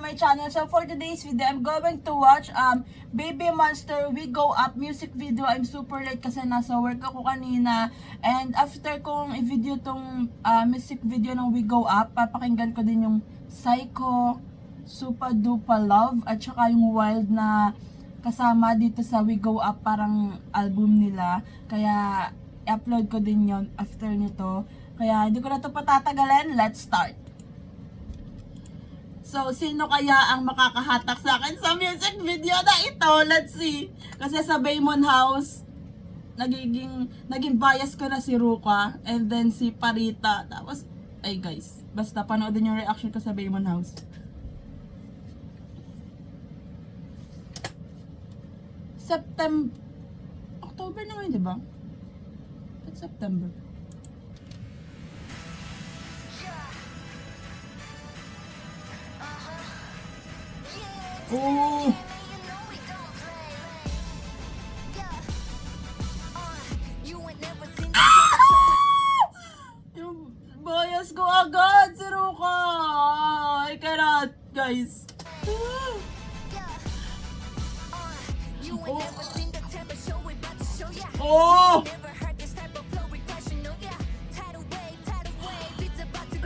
my channel. So for today's video, I'm going to watch Baby Monster We Go Up music video. I'm super late kasi nasa work ako kanina. And after kong i-video tong music video ng We Go Up, papakinggan ko din yung Psycho, Super Duper Love, at saka yung Wild na kasama dito sa We Go Up, parang album nila. Kaya i-upload ko din yon after nito. Kaya hindi ko na ito patatagalin. Let's start! So, sino kaya ang makakahatak sa akin sa music video na ito? Let's see. Kasi sa Baymon House, naging bias ko na si Ruka, and then si Parita. Tapos, ay guys, basta panoodin yung reaction ko sa Baymon House. October na ngayon, diba? It's September. Oh! Yung bias ko agad, si Ruka! I cannot, guys. Oh!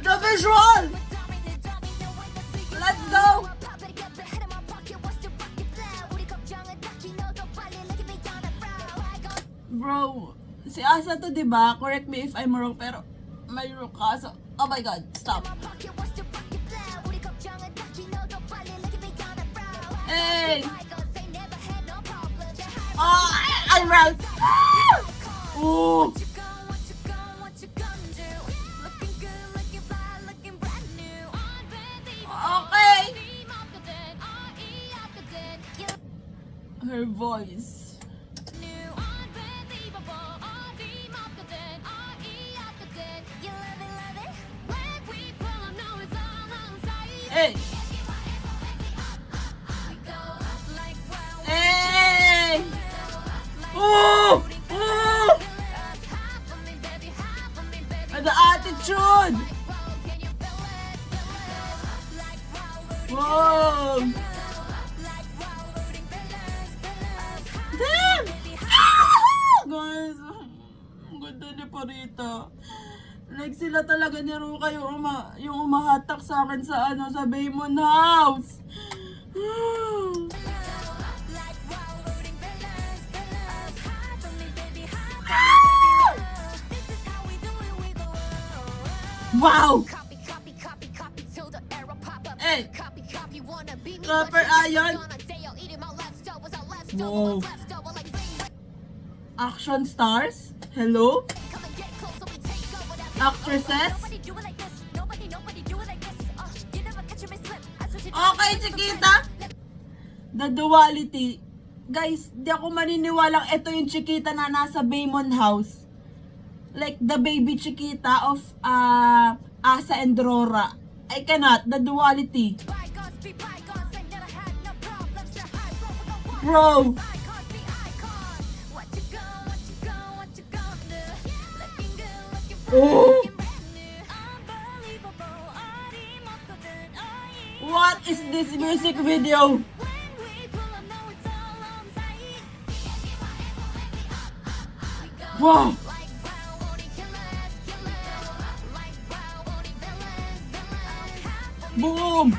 The visual! Let's go! Bro, si Asa to, diba? Correct me if I'm wrong, pero may Ruka. So, oh my god, stop. Hey! Oh, I'm right! Ooh! Okay! Her voice. Hey! Hey! Oh! Oh! The attitude! Whoa! Damn! Guys, ang ganda ni Parita. Like sila talaga ni Ruka yung umahatak sa akin sa sa Baymon House. Wow! Hey! Rapper Ayon! Wow! Action stars? Hello? Actresses? Okay, Chiquita! The duality. Guys, di ako maniniwalang ito yung Chiquita na nasa Baymon House. Like the baby Chiquita of Asa and Rora. I cannot. The duality. Bro! Oh! What is this music video? Wow! Boom!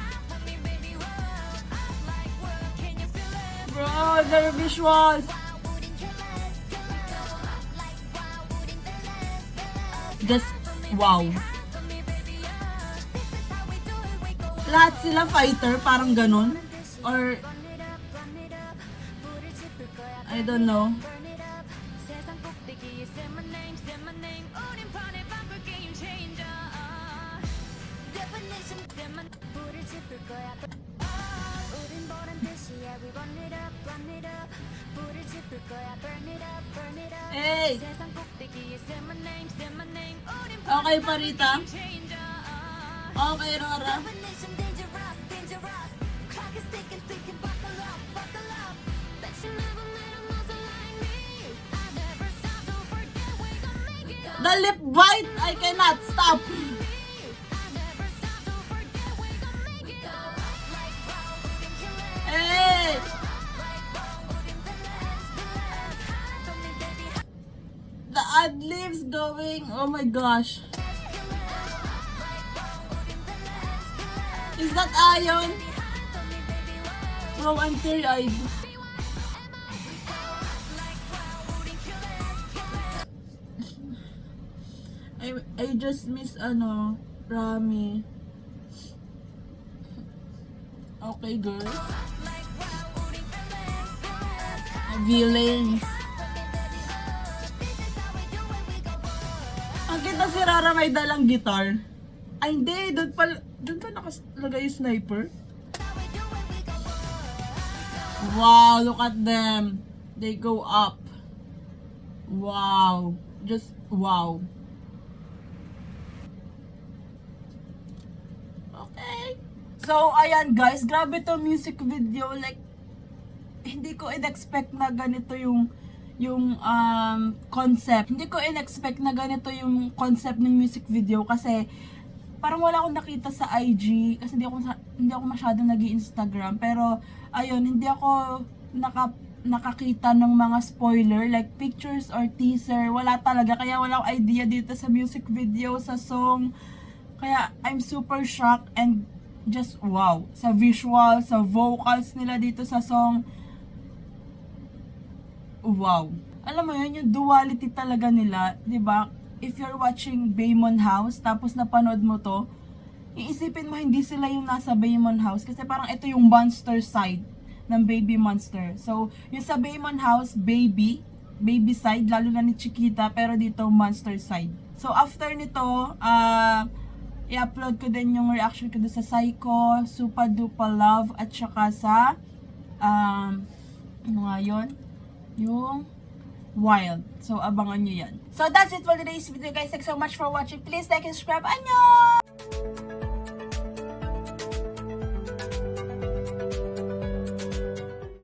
Bro, the visuals! Just, wow. Lahat sila fighter, parang ganun. Or, I don't know. Hey! Okay, Parita. Okay, Rora. The lip bite, I cannot stop. waves going. Oh my gosh. Is that Ayon? Oh, I'm teary-eyed. I just miss Rami. Okay, girls. Villains. Ang kita si Rara may dalang guitar. Ay, hindi. Doon pa nakalagay yung sniper. Wow, look at them. They go up. Wow. Just, wow. Okay. So, ayan guys. Grabe to music video. Like, hindi ko in-expect na ganito yung concept. Hindi ko in-expect na ganito yung concept ng music video kasi parang wala akong nakita sa IG kasi hindi ako masyadong nag-i-Instagram, pero ayun, hindi ako nakakita ng mga spoiler like pictures or teaser. Wala talaga, kaya wala akong idea dito sa music video, sa song. Kaya I'm super shocked and just wow sa visual, sa vocals nila dito sa song. Wow. Alam mo yun, yung duality talaga nila, 'di ba? If you're watching Baymon House, tapos napanood mo to, iisipin mo hindi sila yung nasa Baymon House kasi parang ito yung monster side ng Baby Monster. So, yung sa Baymon House, baby side, lalo na ni Chiquita, pero dito monster side. So, after nito, i-upload ko din yung reaction ko doon sa Psycho, Supa Dupa Love, at saka sa, ano nga yun? Yung Wild. So, abangan nyo yan. So, that's it for today's video, guys. Thanks so much for watching. Please like and subscribe. Annyeong!